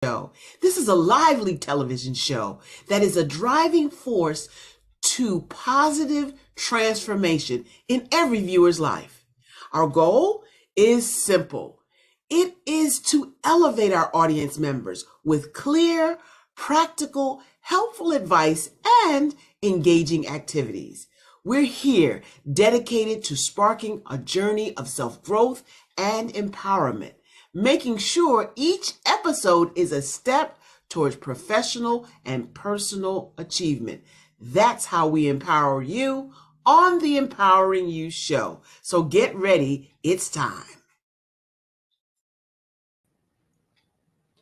Show. This is a lively television show that is a driving force to positive transformation in every viewer's life. Our goal is simple. It is to elevate our audience members with clear, practical, helpful advice and engaging activities. We're here dedicated to sparking a journey of self growth and empowerment, making sure each episode is a step towards professional and personal achievement. That's how we empower you on the Empowering You Show. So get ready, it's time.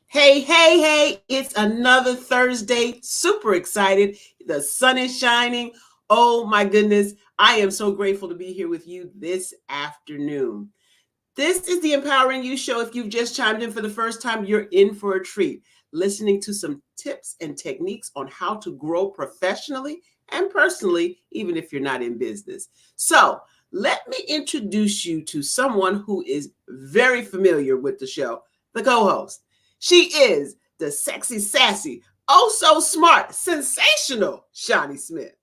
Hey, hey, hey, it's another Thursday. Super excited. The sun is shining. Oh my goodness. I am so grateful to be here with you this afternoon. This is the Empowering You Show. If you've just chimed in for the first time, you're in for a treat, listening to some tips and techniques on how to grow professionally and personally, even if you're not in business. So let me introduce you to someone who is very familiar with the show, the co-host. She is the sexy, sassy, oh so smart, sensational Shawnee Smith.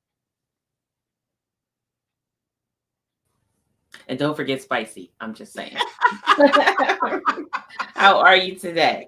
And don't forget spicy. I'm just saying. How are you today?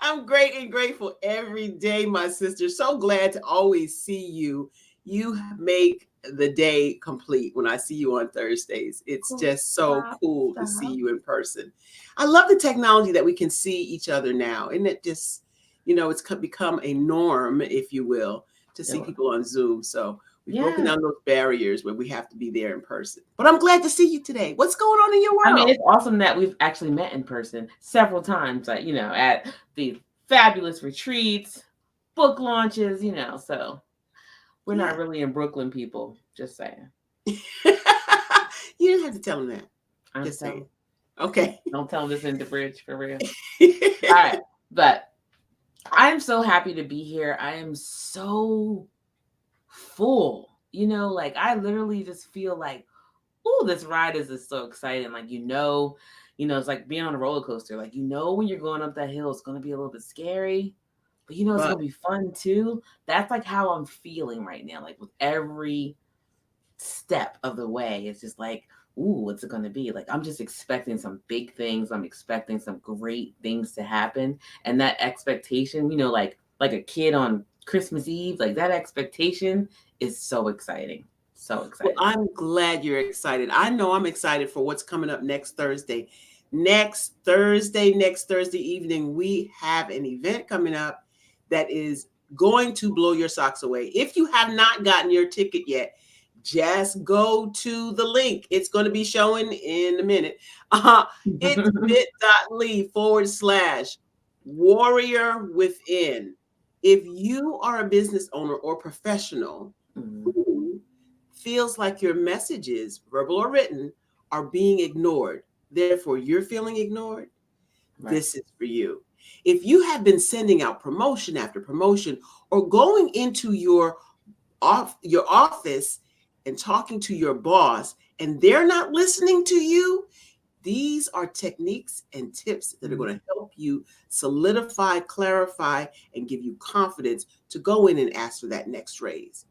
I'm great and grateful every day, my sister. So glad to always see you. You make the day complete when I see you on Thursdays. It's just so cool to see you in person. I love the technology that we can see each other now. And it just, it's become a norm, if you will, to see people on Zoom. So we've broken down those barriers where we have to be there in person. But I'm glad to see you today. What's going on in your world? I mean, it's awesome that we've actually met in person several times, like, at the fabulous retreats, book launches, so we're not really in Brooklyn, people. Just saying. You didn't have to tell them that. I'm just saying. Okay. Don't tell them this in the bridge, for real. All right. But I'm so happy to be here. I am so full. I literally just feel like, oh, this ride is so exciting. Like, it's like being on a roller coaster. Like, when you're going up that hill, it's going to be a little bit scary, but it's going to be fun too. That's like how I'm feeling right now. Like with every step of the way, it's just like, ooh, what's it going to be? Like, I'm just expecting some big things. I'm expecting some great things to happen. And that expectation, like a kid on Christmas Eve, like that expectation is so exciting. So excited. Well, I'm glad you're excited. I know I'm excited for what's coming up next Thursday. Next Thursday evening, we have an event coming up that is going to blow your socks away. If you have not gotten your ticket yet, just go to the link. It's going to be showing in a minute. It's bit.ly/warrior within. If you are a business owner or professional who feels like your messages, verbal or written, are being ignored, therefore you're feeling ignored, this is for you. If you have been sending out promotion after promotion or going into your office and talking to your boss and they're not listening to you, these are techniques and tips that are going to help you solidify, clarify, and give you confidence to go in and ask for that next raise.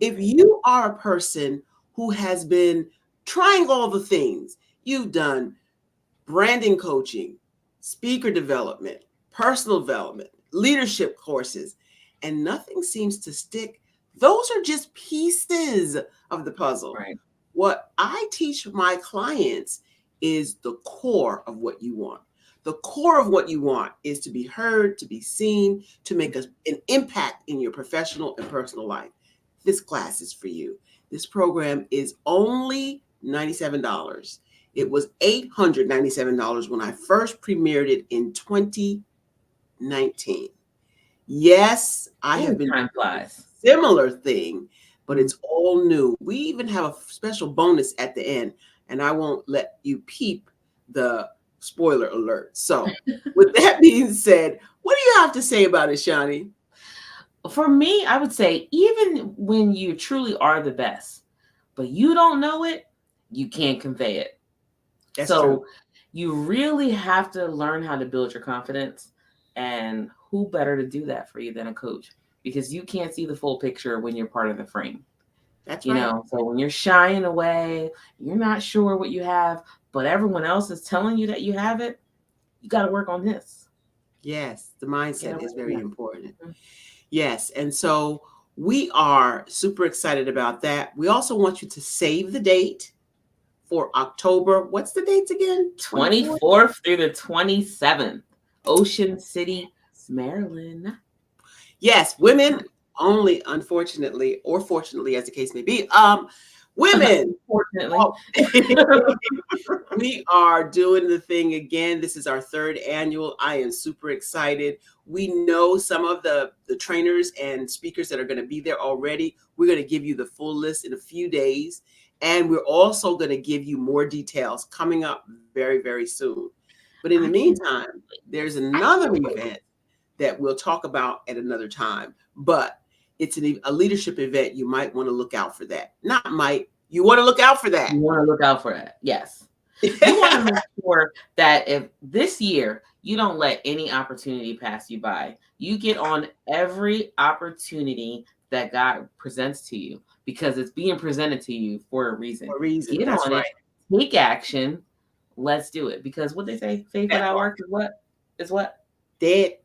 If you are a person who has been trying all the things, you've done branding coaching, speaker development, personal development, leadership courses, and nothing seems to stick, those are just pieces of the puzzle. Right. What I teach my clients is the core of what you want. The core of what you want is to be heard, to be seen, to make an impact in your professional and personal life. This class is for you. This program is only $97. It was $897 when I first premiered it in 2019. Yes, I have been doing a similar thing, but it's all new. We even have a special bonus at the end, and I won't let you peep the spoiler alert. So with that being said, what do you have to say about it, Shawnee? For me, I would say even when you truly are the best, but you don't know it, you can't convey it. That's true. You really have to learn how to build your confidence And who better to do that for you than a coach? Because you can't see the full picture when you're part of the frame. That's you right. know, so when you're shying away, you're not sure what you have, but everyone else is telling you that you have it, you got to work on this. Yes, the mindset is very important. Mm-hmm. Yes, and so we are super excited about that. We also want you to save the date for October. What's the dates again? 24th through the 27th, Ocean City, Maryland. Yes, women only, unfortunately, or fortunately, as the case may be. Women, Fortunately. we are doing the thing again. This is our 3rd annual. I am super excited. We know some of the trainers and speakers that are going to be there already. We're going to give you the full list in a few days. And we're also going to give you more details coming up very, very soon. But in the meantime, there's another event that we'll talk about at another time. But it's a leadership event. You might want to look out for that. Not might. You want to look out for that. You want to look out for that. Yes. You want to make sure that if this year you don't let any opportunity pass you by, you get on every opportunity that God presents to you, because it's being presented to you for a reason. Get That's on right. it. Take action. Let's do it. Because what they say, faith without works is what? Dead.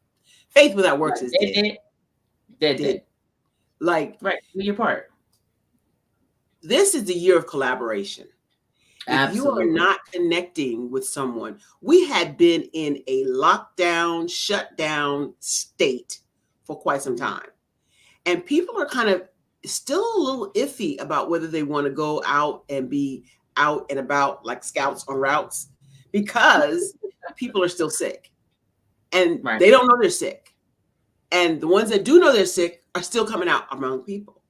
Faith without works is dead. Dead. Like, right, do your part. This is the year of collaboration. Absolutely. If you are not connecting with someone, we had been in a lockdown, shutdown state for quite some time. And people are kind of still a little iffy about whether they want to go out and be out and about like scouts on routes, because people are still sick and they don't know they're sick. And the ones that do know they're sick are still coming out among people.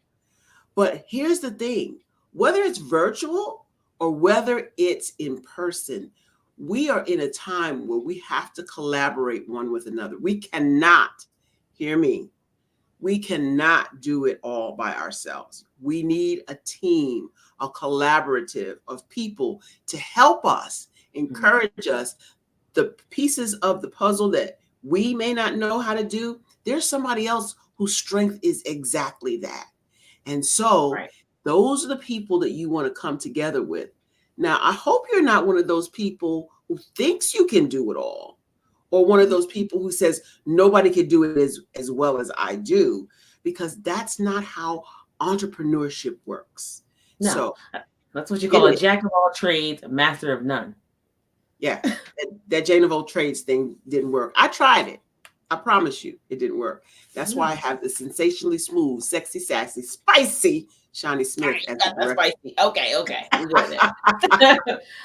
But here's the thing, whether it's virtual or whether it's in person, we are in a time where we have to collaborate one with another. We cannot, hear me, we cannot do it all by ourselves. We need a team, a collaborative of people to help us, encourage us. The pieces of the puzzle that we may not know how to do, there's somebody else whose strength is exactly that. And so those are the people that you want to come together with. Now, I hope you're not one of those people who thinks you can do it all, or one of those people who says nobody can do it as well as I do, because that's not how entrepreneurship works. No, so that's what you call a jack of all trades, a master of none. Yeah, that Jane of all trades thing didn't work. I tried it. I promise you it didn't work. That's why I have the sensationally smooth, sexy, sassy, spicy Shawnee Smith as the director. Spicy. Okay.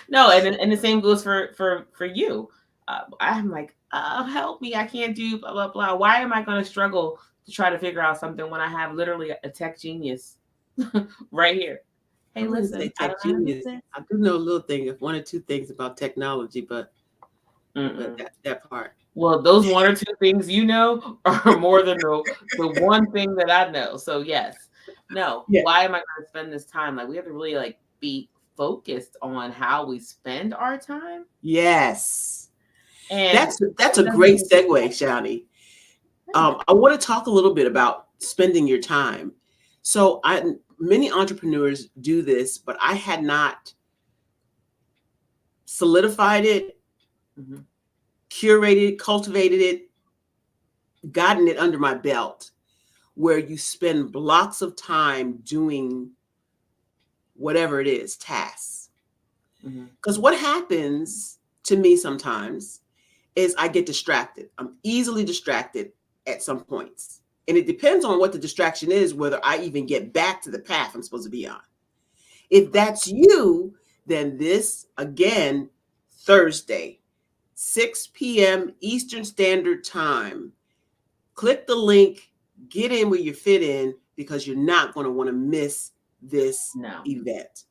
No, and the same goes for you. I'm like, help me, I can't do blah blah blah. Why am I going to struggle to try to figure out something when I have literally a tech genius right here? Hey, listen, I do know a little thing, 1 or 2 things about technology, but that part. Well, those 1 or 2 things you know are more than the one thing that I know. So yes, no. Yeah. Why am I going to spend this time? Like, we have to really be focused on how we spend our time. Yes, and that's a great segue, Shawnee. I want to talk a little bit about spending your time. So many entrepreneurs do this, but I had not solidified it, curated, cultivated it, gotten it under my belt, where you spend blocks of time doing whatever it is, tasks. Because what happens to me sometimes is I get distracted. I'm easily distracted at some points. And it depends on what the distraction is, whether I even get back to the path I'm supposed to be on. If that's you, then this, again, Thursday, 6 p.m. Eastern Standard Time. Click the link, get in where you fit in, because you're not going to want to miss this event.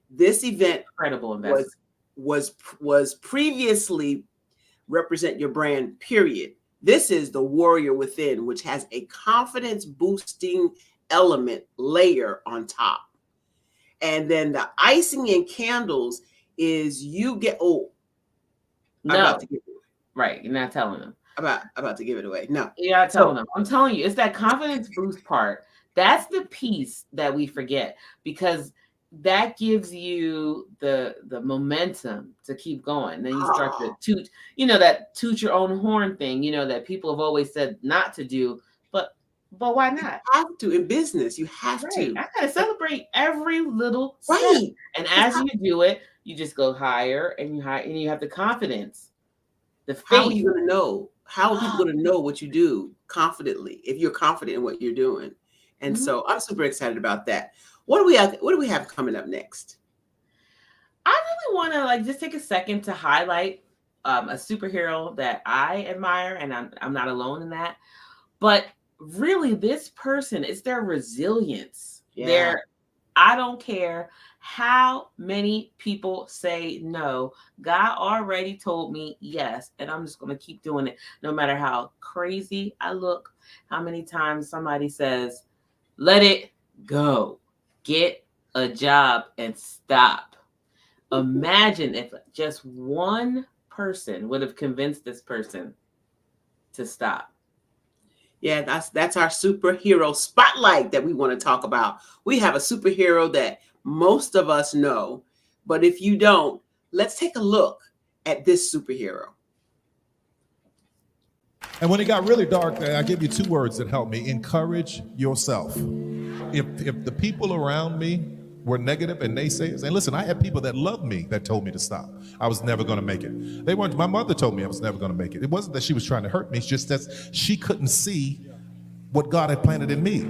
This event was previously Represent Your Brand, period. This is the Warrior Within, which has a confidence boosting element layer on top. And then the icing and candles is you get, right, you're not telling them. about to give it away. No. Yeah, tell them. I'm telling you, it's that confidence boost part. That's the piece that we forget, because that gives you the momentum to keep going. Then you start to toot, that toot your own horn thing, that people have always said not to do, but why not? You have to in business. You have to. I gotta celebrate every little step. Right. And as you do it, you just go higher and you have the confidence, the faith. How are you going to know? How are people going to know what you do confidently if you're confident in what you're doing? And so I'm super excited about that. What do we have coming up next? I really want to just take a second to highlight a superhero that I admire, and I'm not alone in that. But really, this person, it's their resilience. Yeah. I don't care how many people say no. God already told me yes, and I'm just going to keep doing it no matter how crazy I look, how many times somebody says, let it go, get a job and stop. Imagine if just one person would have convinced this person to stop. Yeah, that's our superhero spotlight that we want to talk about. We have a superhero that most of us know, but if you don't, let's take a look at this superhero. And when it got really dark, I give you 2 words that helped me: encourage yourself. If the people around me were negative and naysayers, and listen, I had people that loved me that told me to stop. I was never going to make it. They weren't. My mother told me I was never going to make it. It wasn't that she was trying to hurt me. It's just that she couldn't see what God had planted in me.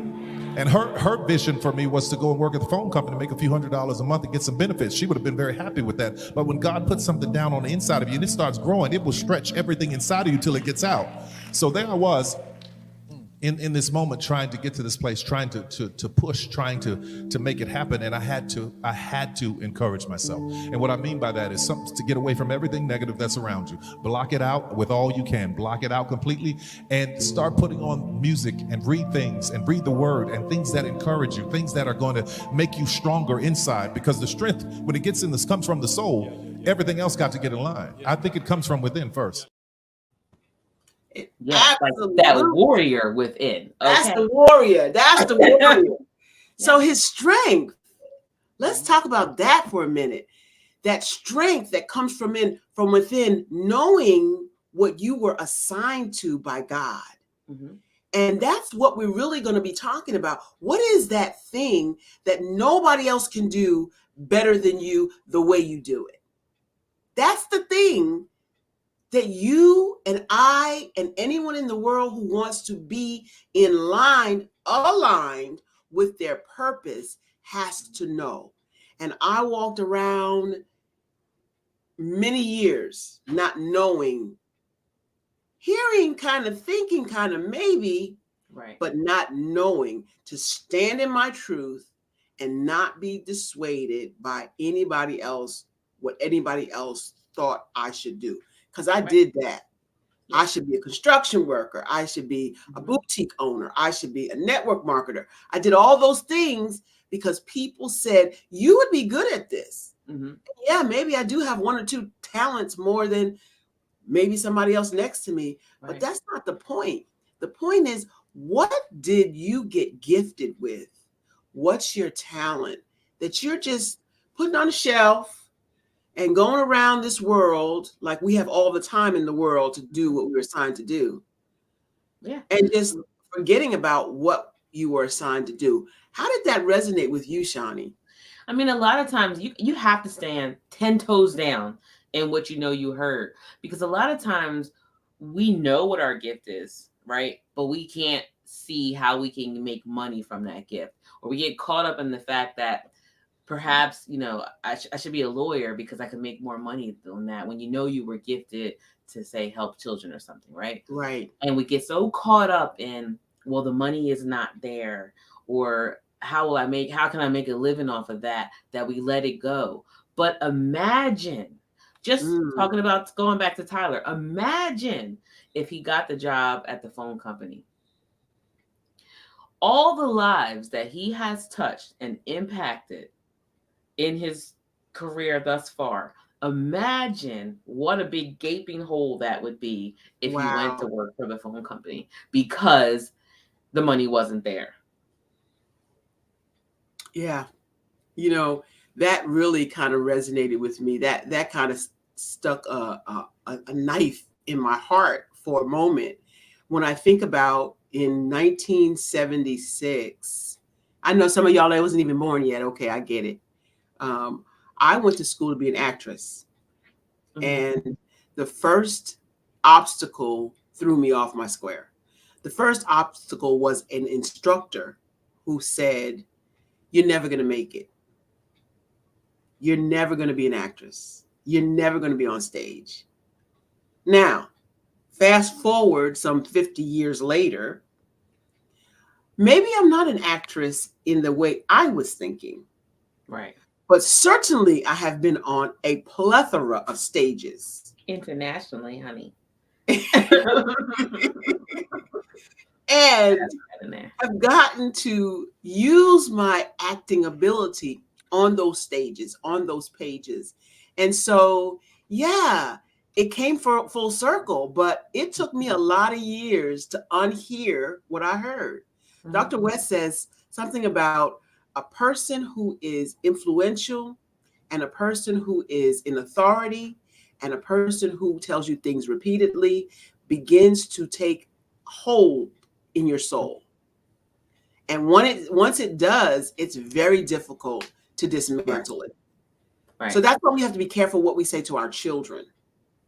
And her vision for me was to go and work at the phone company, make a few $100s a month and get some benefits. She would have been very happy with that. But when God puts something down on the inside of you and it starts growing, it will stretch everything inside of you till it gets out. So there I was in this moment, trying to get to this place, trying to push, trying to make it happen. And I had to encourage myself. And what I mean by that is something to get away from everything negative that's around you. Block it out with all you can. Block it out completely and start putting on music and read things and read the word and things that encourage you, things that are going to make you stronger inside, because the strength, when it gets in this, comes from the soul. Everything else got to get in line. I think it comes from within first. Yeah, like that warrior within. Okay? That's the warrior. That's the warrior. Yeah. So his strength, let's talk about that for a minute. That strength that comes from within, knowing what you were assigned to by God. Mm-hmm. And that's what we're really going to be talking about. What is that thing that nobody else can do better than you the way you do it? That's the thing that you and I and anyone in the world who wants to be aligned with their purpose has to know. And I walked around many years not knowing, hearing, kind of thinking, kind of maybe, right, but not knowing to stand in my truth and not be dissuaded by anybody else, what anybody else thought I should do. Because I did that. Yeah. I should be a construction worker. I should be a boutique owner. I should be a network marketer. I did all those things because people said, you would be good at this. Mm-hmm. Yeah, maybe I do have 1 or 2 talents more than maybe somebody else next to me. Right. But that's not the point. The point is, what did you get gifted with? What's your talent that you're just putting on a shelf and going around this world like we have all the time in the world to do what we were assigned to do? Yeah. And just forgetting about what you were assigned to do. How did that resonate with you, Shani? I mean, a lot of times you have to stand 10 toes down in what you heard, because a lot of times we know what our gift is, right? But we can't see how we can make money from that gift, or we get caught up in the fact that perhaps, I should be a lawyer because I can make more money than that, when you were gifted to, say, help children or something, right? Right. And we get so caught up in, well, the money is not there, or how can I make a living off of that we let it go. But imagine, just talking about going back to Tyler, imagine if he got the job at the phone company. All the lives that he has touched and impacted in his career thus far, Imagine what a big gaping hole that would be if you went to Wow. work for the phone company because the money wasn't there. Yeah. You know, that really kind of resonated with me. That kind of stuck a knife in my heart for a moment when I think about in 1976. I know some of y'all that wasn't even born yet. Okay, I get it. Um, I went to school to be an actress, and the first obstacle threw me off my square. The first obstacle was an instructor who said, "You're never going to make it. You're never going to be an actress. You're never going to be on stage." Now, fast forward some 50 years later, maybe I'm not an actress in the way I was thinking, Right. but certainly I have been on a plethora of stages. Internationally, honey. And I've gotten to use my acting ability on those stages, on those pages. And so, yeah, it came full circle, but it took me a lot of years to unhear what I heard. Dr. West says something about a person who is influential and a person who is in authority and a person who tells you things repeatedly begins to take hold in your soul. And once it does, it's very difficult to dismantle it. Right. So that's why we have to be careful what we say to our children.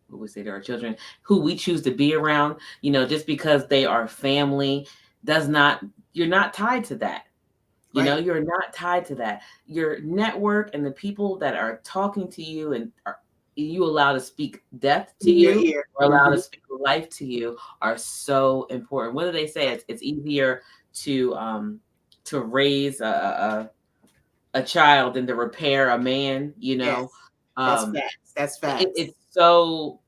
What we say to our children, who we choose to be around, just because they are family you're not tied to that. You're not tied to that. Your network and the people that are talking to you and you allow to speak death to you or allow to speak life to you are so important. What do they say? It's easier to raise a child than to repair a man. Yes. That's facts. It's so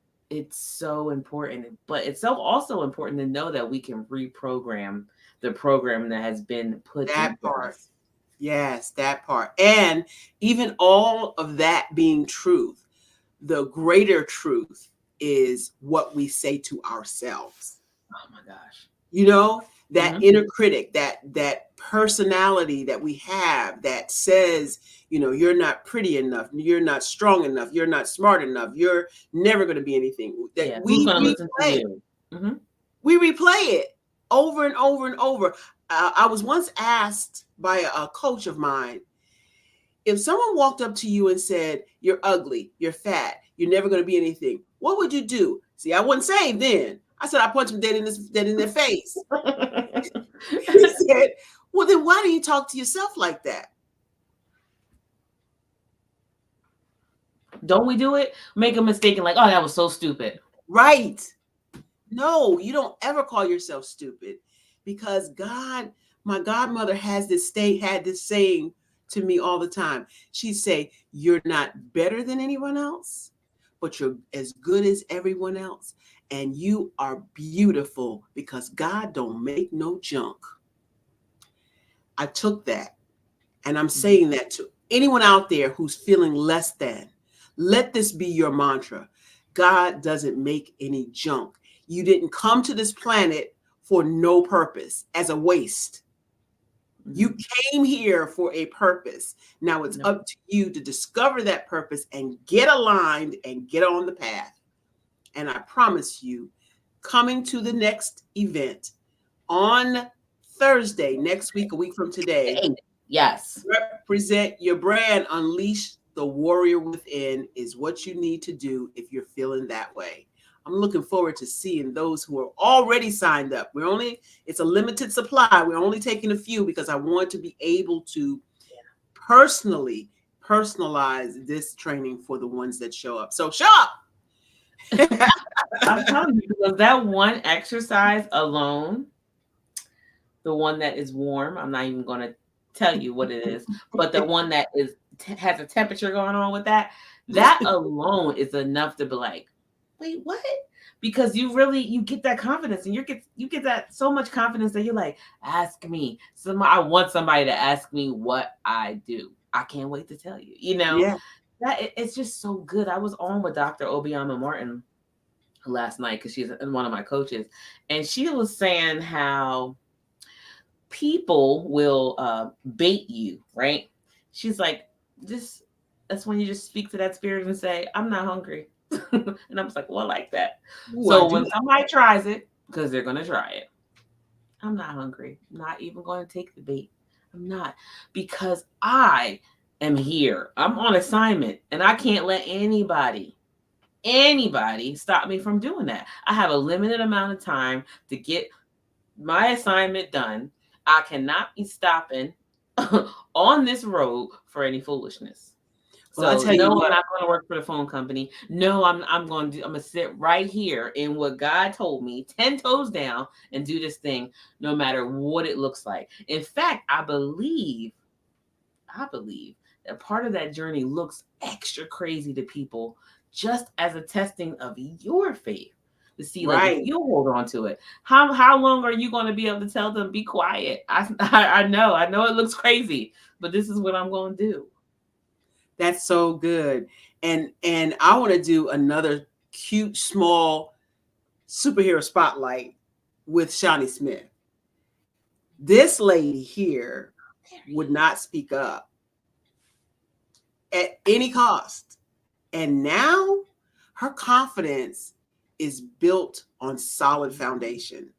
important, but it's so also important to know that we can reprogram the program that has been put that part. Us. Yes, that part. And even all of that being truth, the greater truth is what we say to ourselves. Oh my gosh. That inner critic, that personality that we have that says, you're not pretty enough, you're not strong enough, you're not smart enough, you're never going to be anything. That who's going to listen to you? We replay it over and over and over. I was once asked by a coach of mine, if someone walked up to you and said, "You're ugly, you're fat, you're never going to be anything," what would you do? See, I wasn't saved then. I said, I punch them dead in their face. He said, "Well, then why do you talk to yourself like that?" Don't we do it? Make a mistake and like, oh, that was so stupid. Right. No, you don't ever call yourself stupid, because my godmother had this saying to me all the time. She'd say, "You're not better than anyone else, but you're as good as everyone else. And you are beautiful because God don't make no junk." I took that, and I'm saying that to anyone out there who's feeling less than. Let this be your mantra. God doesn't make any junk. You didn't come to this planet for no purpose, as a waste. You came here for a purpose. Now it's up to you to discover that purpose and get aligned and get on the path. And I promise you, coming to the next event on Thursday, next week, a week from today. Yes. Represent your brand. Unleash the warrior within is what you need to do if you're feeling that way. I'm looking forward to seeing those who are already signed up. It's a limited supply. We're only taking a few because I want to be able to personally personalize this training for the ones that show up. So show up. I'm telling you, because that one exercise alone, the one that is warm, I'm not even going to tell you what it is, but the one that has a temperature going on with that alone is enough to be like, wait, what? Because you get that confidence, and you get that so much confidence that you're like, ask me. I want somebody to ask me what I do. I can't wait to tell you. Yeah. it's just so good. I was on with Dr. Obiama Martin last night because she's one of my coaches, and she was saying how people will bait you, right? She's like, that's when you just speak to that spirit and say, I'm not hungry. And I was like, well, I like that. Ooh, So when somebody tries it, because they're going to try it, I'm not hungry. I'm not even going to take the bait. I'm not, because I am here. I'm on assignment, and I can't let anybody stop me from doing that. I have a limited amount of time to get my assignment done. I cannot be stopping on this road for any foolishness. Well, So no, I'm not going to work for the phone company. No, I'm going to sit right here in what God told me, 10 toes down, and do this thing no matter what it looks like. In fact, I believe that part of that journey looks extra crazy to people just as a testing of your faith to see like if you hold on to it. How long are you going to be able to tell them be quiet? I know it looks crazy, but this is what I'm going to do. That's so good. And I want to do another cute, small superhero spotlight with Shawnee Smith. This lady here would not speak up at any cost. And now her confidence is built on solid foundation.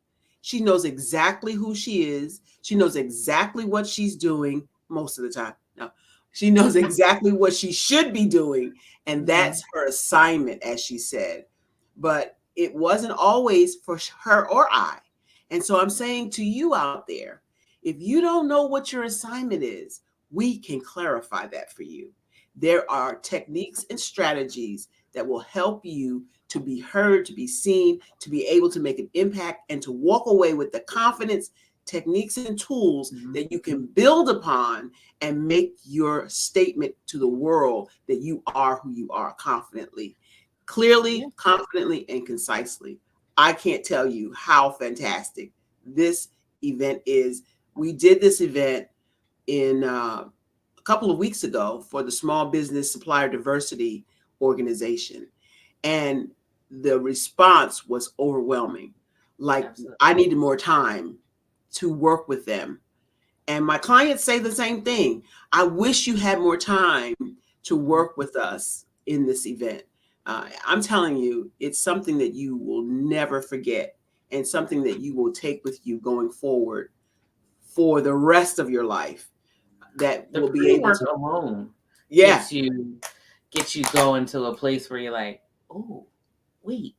She knows exactly who she is. She knows exactly what she's doing most of the time. No. She knows exactly what she should be doing, and that's her assignment, as she said. But it wasn't always for her or I. And so I'm saying to you out there, if you don't know what your assignment is, we can clarify that for you. There are techniques and strategies that will help you to be heard, to be seen, to be able to make an impact, and to walk away with the confidence, techniques, and tools that you can build upon and make your statement to the world that you are who you are confidently, clearly, confidently, and concisely. I can't tell you how fantastic this event is. We did this event in a couple of weeks ago for the Small Business Supplier Diversity Organization, and the response was overwhelming. Like, absolutely. I needed more time to work with them. And my clients say the same thing. I wish you had more time to work with us in this event. I'm telling you, it's something that you will never forget, and something that you will take with you going forward for the rest of your life. That the will be able to alone get you going to a place where you're like, oh, wait.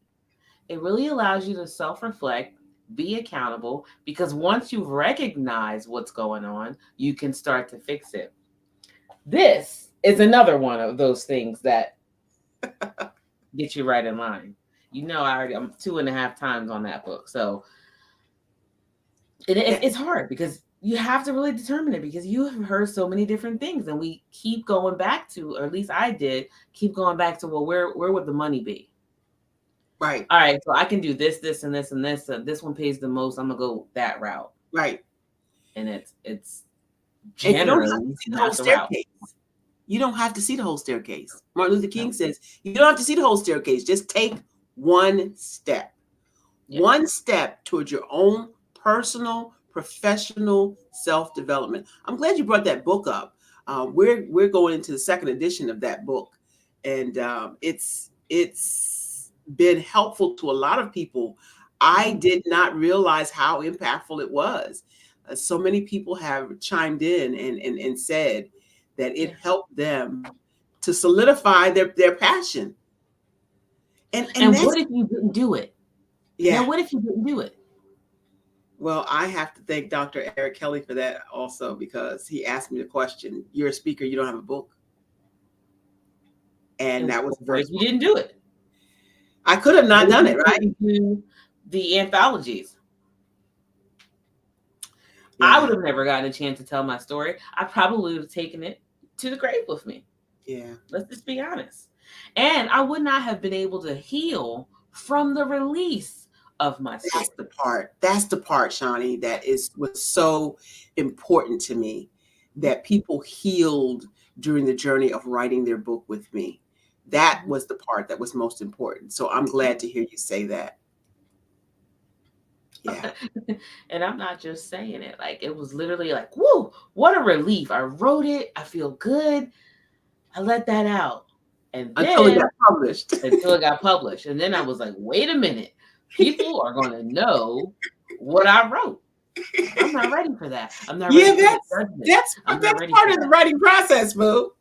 It really allows you to self-reflect, be accountable, because once you recognize what's going on, you can start to fix it. This is another one of those things that get you right in line. You know, I'm 2.5 times on that book. So it's hard because you have to really determine it, because you have heard so many different things, and we keep going back to, or at least I did, keep going back to, well, where would the money be? Right. All right. So I can do this, this, and this, and this. This one pays the most. I'm gonna go that route. Right. And it's generally the whole staircase. You don't have to see the whole staircase. Martin Luther King says you don't have to see the whole staircase. Just take one step. Yeah. One step towards your own personal, professional self-development. I'm glad you brought that book up. We're going into the second edition of that book, and it's been helpful to a lot of people. I did not realize how impactful it was. So many people have chimed in and said that it helped them to solidify their passion. And what if you didn't do it? Yeah. Now, what if you didn't do it? Well, I have to thank Dr. Eric Kelly for that also, because he asked me the question, you're a speaker, you don't have a book. And that was the first. You didn't do it. I could have not done it, right? The anthologies. Yeah. I would have never gotten a chance to tell my story. I probably would have taken it to the grave with me. Yeah. Let's just be honest. And I would not have been able to heal from the release of my story. That's the part, Shawnee, was so important to me, that people healed during the journey of writing their book with me. That was the part that was most important. So I'm glad to hear you say that. Yeah. And I'm not just saying it. Like, it was literally like, whoa, what a relief. I wrote it. I feel good. I let that out. And then Until it got published. Until it got published. And then I was like, wait a minute. People are going to know what I wrote. I'm not ready for that. I'm not ready for the judgment. That's part of the writing process, boo.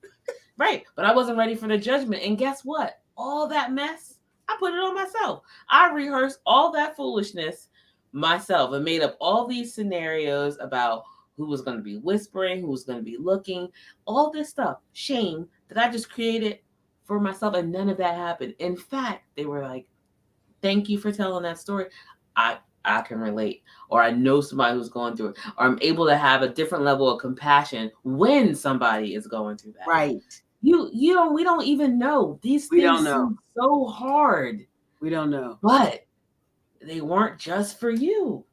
Right. But I wasn't ready for the judgment. And guess what? All that mess, I put it on myself. I rehearsed all that foolishness myself and made up all these scenarios about who was going to be whispering, who was going to be looking, all this stuff. Shame that I just created for myself, and none of that happened. In fact, they were like, thank you for telling that story. I can relate, or I know somebody who's going through it, or I'm able to have a different level of compassion when somebody is going through that. Right. We don't even know. These things seem so hard. We don't know. But they weren't just for you.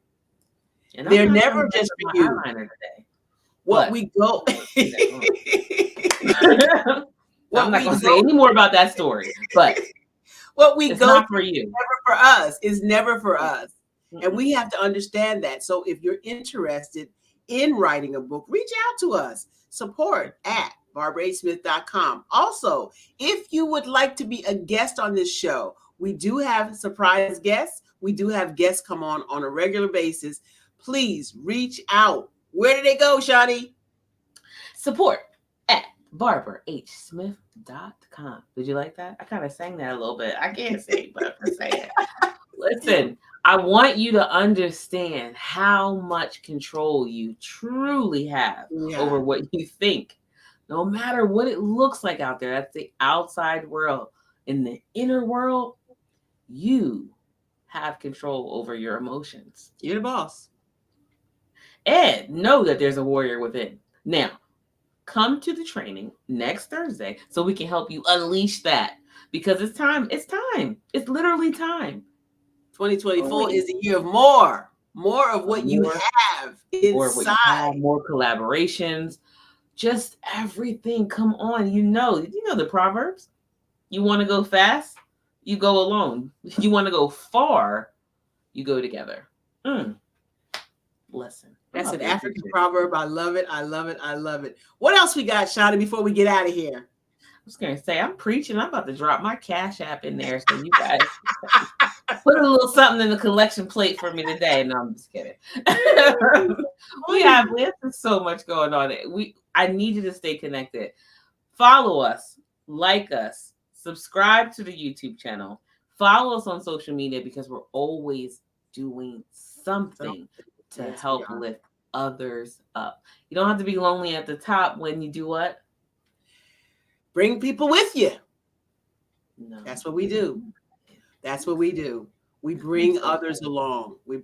And they're never just for you. Today. What we go. I'm not going to say any more about that story, but what we go not for you. Never for us. Is never for us. And we have to understand that. So if you're interested in writing a book, reach out to us. Support at BarbaraHSmith.com. Also, if you would like to be a guest on this show, we do have surprise guests. We do have guests come on a regular basis. Please reach out. Where did they go, Shani? Support at BarbaraHSmith.com. Did you like that? I kind of sang that a little bit. I can't sing, but I'm saying. Listen, I want you to understand how much control you truly have over what you think. No matter what it looks like out there, that's the outside world. In the inner world, you have control over your emotions. You're the boss. And know that there's a warrior within. Now, come to the training next Thursday so we can help you unleash that. Because it's time. It's time. It's literally time. 2024 is the year of more of what you have inside. More collaborations, just everything. Come on, you know the Proverbs. You want to go fast, you go alone. You want to go far, you go together. Listen, that's an African proverb. I love it. I love it. I love it. What else we got, Shani, before we get out of here? I was going to say, I'm preaching. I'm about to drop my Cash App in there so you guys put a little something in the collection plate for me today. No, I'm just kidding. we have so much going on. I need you to stay connected. Follow us, like us, subscribe to the YouTube channel. Follow us on social media because we're always doing something to help lift others up. You don't have to be lonely at the top when you do what? Bring people with you. No. That's what we do. That's what we do. We bring others along. We're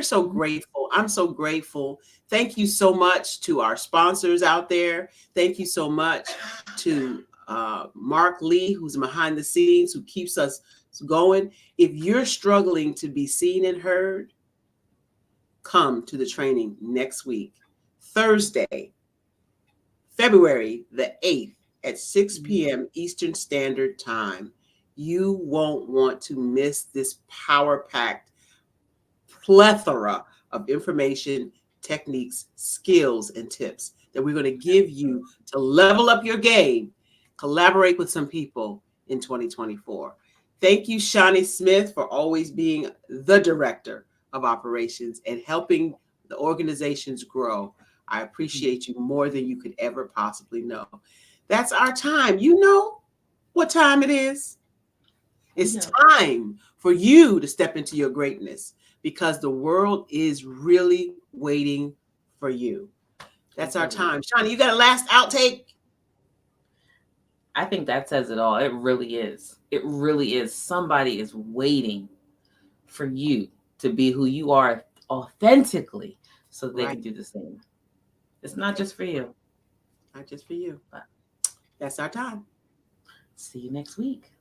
so grateful. I'm so grateful. Thank you so much to our sponsors out there. Thank you so much to Mark Lee, who's behind the scenes, who keeps us going. If you're struggling to be seen and heard, come to the training next week, Thursday, February the 8th at 6 p.m. Eastern Standard Time. You won't want to miss this power-packed plethora of information, techniques, skills, and tips that we're going to give you to level up your game, collaborate with some people in 2024. Thank you, Shani Smith, for always being the director of operations and helping the organizations grow. I appreciate you more than you could ever possibly know. That's our time. You know what time it is. It's time for you to step into your greatness because the world is really waiting for you. That's our time. Shani, you got a last outtake? I think that says it all. It really is. It really is. Somebody is waiting for you to be who you are authentically so they can do the same. It's not just for you. Not just for you. But that's our time. See you next week.